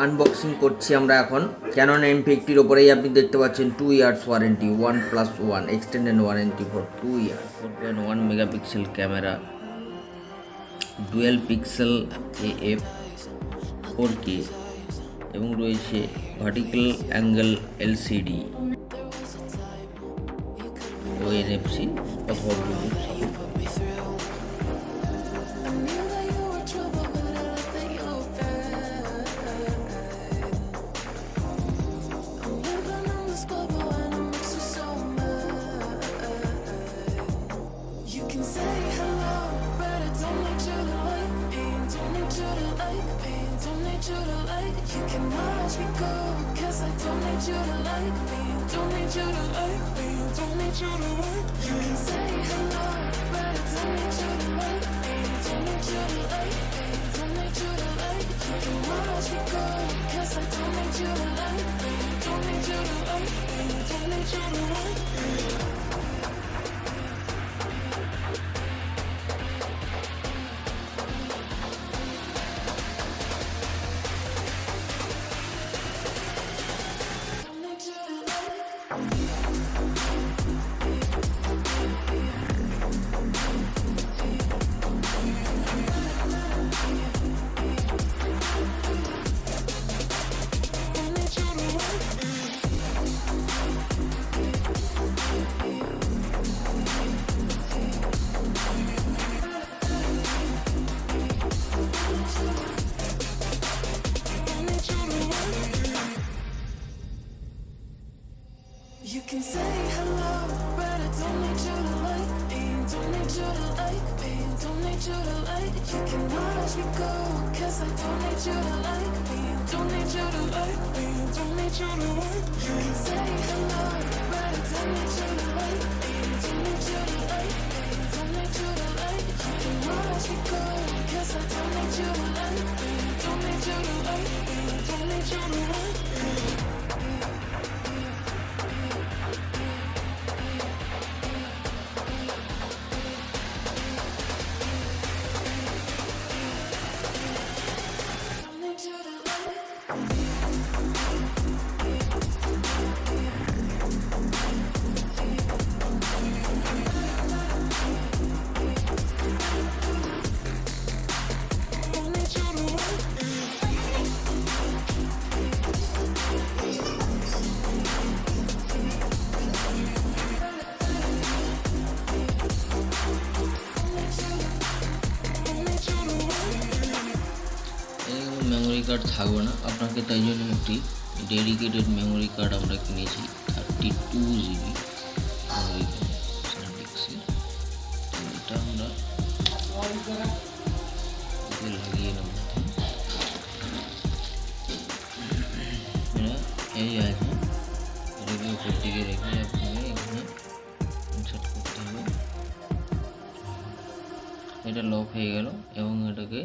Unboxing করছি আমরা এখন Canon M50 ওপরেই আপনি দেখতে পাচ্ছেন 2 years warranty 1+1 extended warranty for 2 years 4.1 megapixel camera dual pixel AF 4K এবং রয়েছে ভার্টিক্যাল অ্যাঙ্গেল LCD ও NFC অথবা Bluetooth support. You can watch me go, 'cause I don't need you to like me. Don't need you to like me. Don't need you to like me. You can say hello, but I don't need you to like me. Don't need you to like me. Don't need you to like me. You can watch me go, 'cause I don't need you to like me. Don't need you to like me. Don't need you to like me. You can say hello, but I don't need you to like me. Don't need you to like me. Don't need you to like. You can watch me go, 'cause I don't need you to like me. Don't need you to like me. Don't need you to like. You can say hello, but I don't need you to like me. Don't need you to like me. Don't need you to like. You can watch me go, 'cause I don't need you to like me. Don't need you to like me. Don't need you to like me. Memory card থাকবে না আপনাকে, তাই জন্য একটি dedicated memory card আমরা কিনেছি 32 GB memory card. এটা আমরা লাগিয়ে নেব। এই আছে, এটাকে উপর দিকে রেখে আপনাকে এখানে ইনসার্ট করতে হবে। এটা লক হয়ে গেল এবং এটাকে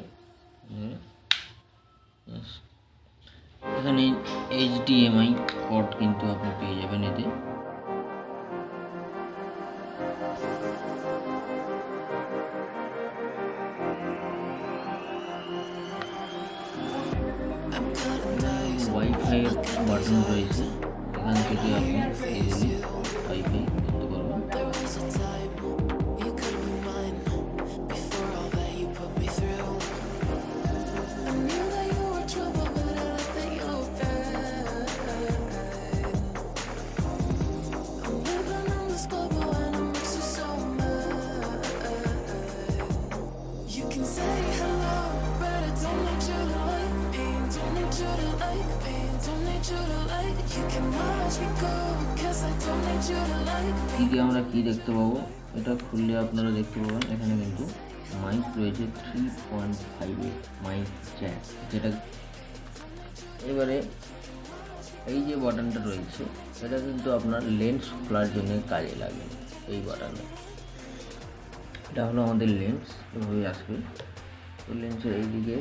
এখানে HDMI পোর্ট কিন্তু আপনি পেয়ে যাবেন এতে। ওয়াইফাই এর বাটন রয়েছে, এখান থেকে আপনি ইজিলি ওয়াইফাই করতে পারবেন। এদিকে আমরা কি দেখতে পাবো, এটা খুললে আপনারা দেখতে পাবেন এখানে কিন্তু মাইক রয়েছে 3.5 মাইক জ্যাক, যেটা এবারে এই যে বাটনটা রয়েছে এটা কিন্তু আপনার লেন্স খোলার জন্য কাজে লাগে। এই বাটনে এটা হলো আমাদের লেন্স, এভাবে আসবে। তো লেন্সের এই দিকে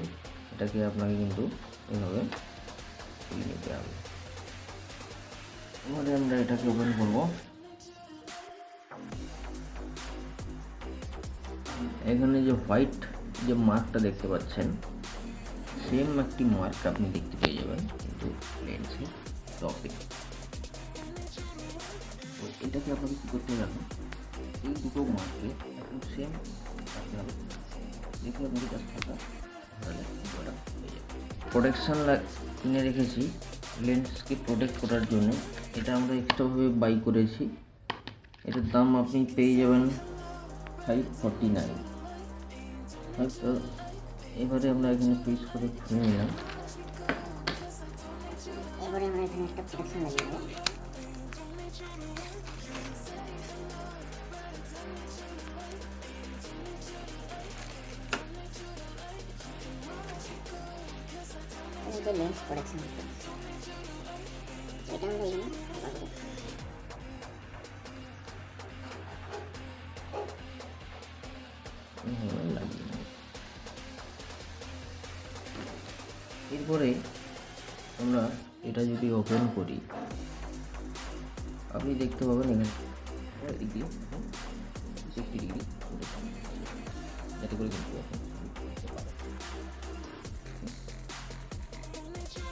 এটাকে আপনাকে কিন্তু এভাবে খুলে নিতে হবে। এবারে আমরা এটাকে ওপেন করবো। এখানে যে হোয়াইট যে মার্কটা দেখতে পাচ্ছেন, সেম একটি মার্ক আপনি দেখতে পেয়ে যাবেন কিন্তু লেন্সের টপে। তো এটাকে আপনাকে কী করতে হবে, এই দুটো মার্কে একদম সেম রাখতে হবে, দেখে আপনাকে জাস্ট থাকা তাহলে ওটা হয়ে যাবে। প্রোটেকশান কিনে রেখেছি লেন্সকে প্রোটেক্ট করার জন্য, এটা আমরা এক্সট্রাভাবে বাই করেছি। এটার দাম আপনি পেয়ে যাবেন 549। তো এবারে আমরা এখানে পিস করে খুলে নিলাম। এবারে আমরা এখানে একটা প্রোটেকশন লাগিয়ে দেবো। এটা লেন্স প্রোটেকশন, এটা আমরা এখানে লাগাবো। এরপরে আমরা এটা যদি ওপেন করি আপনি দেখতে পাবেন এখানে এদিক দিয়ে 60 ডিগ্রি যাতে করে কিন্তু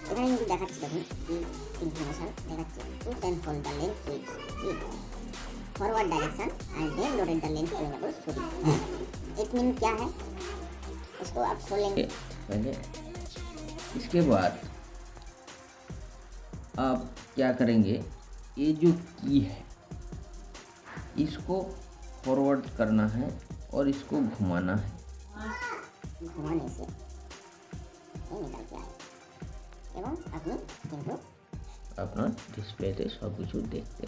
এখানে কিন্তু দেখাচ্ছে, দেখুন ইনফরমেশন দেখাচ্ছে to can hold the lens with forward direction and then loaded the lens available story. It mean क्या है, इसको आप खोलेंगे पहले। इसके बाद आप क्या करेंगे, ये जो की है इसको फॉरवर्ड करना है और इसको घुमाना है। घुमाने से ये निकल के आए এবং আপনি কিন্তু আপনার ডিসপ্লেতে সব কিছু দেখতে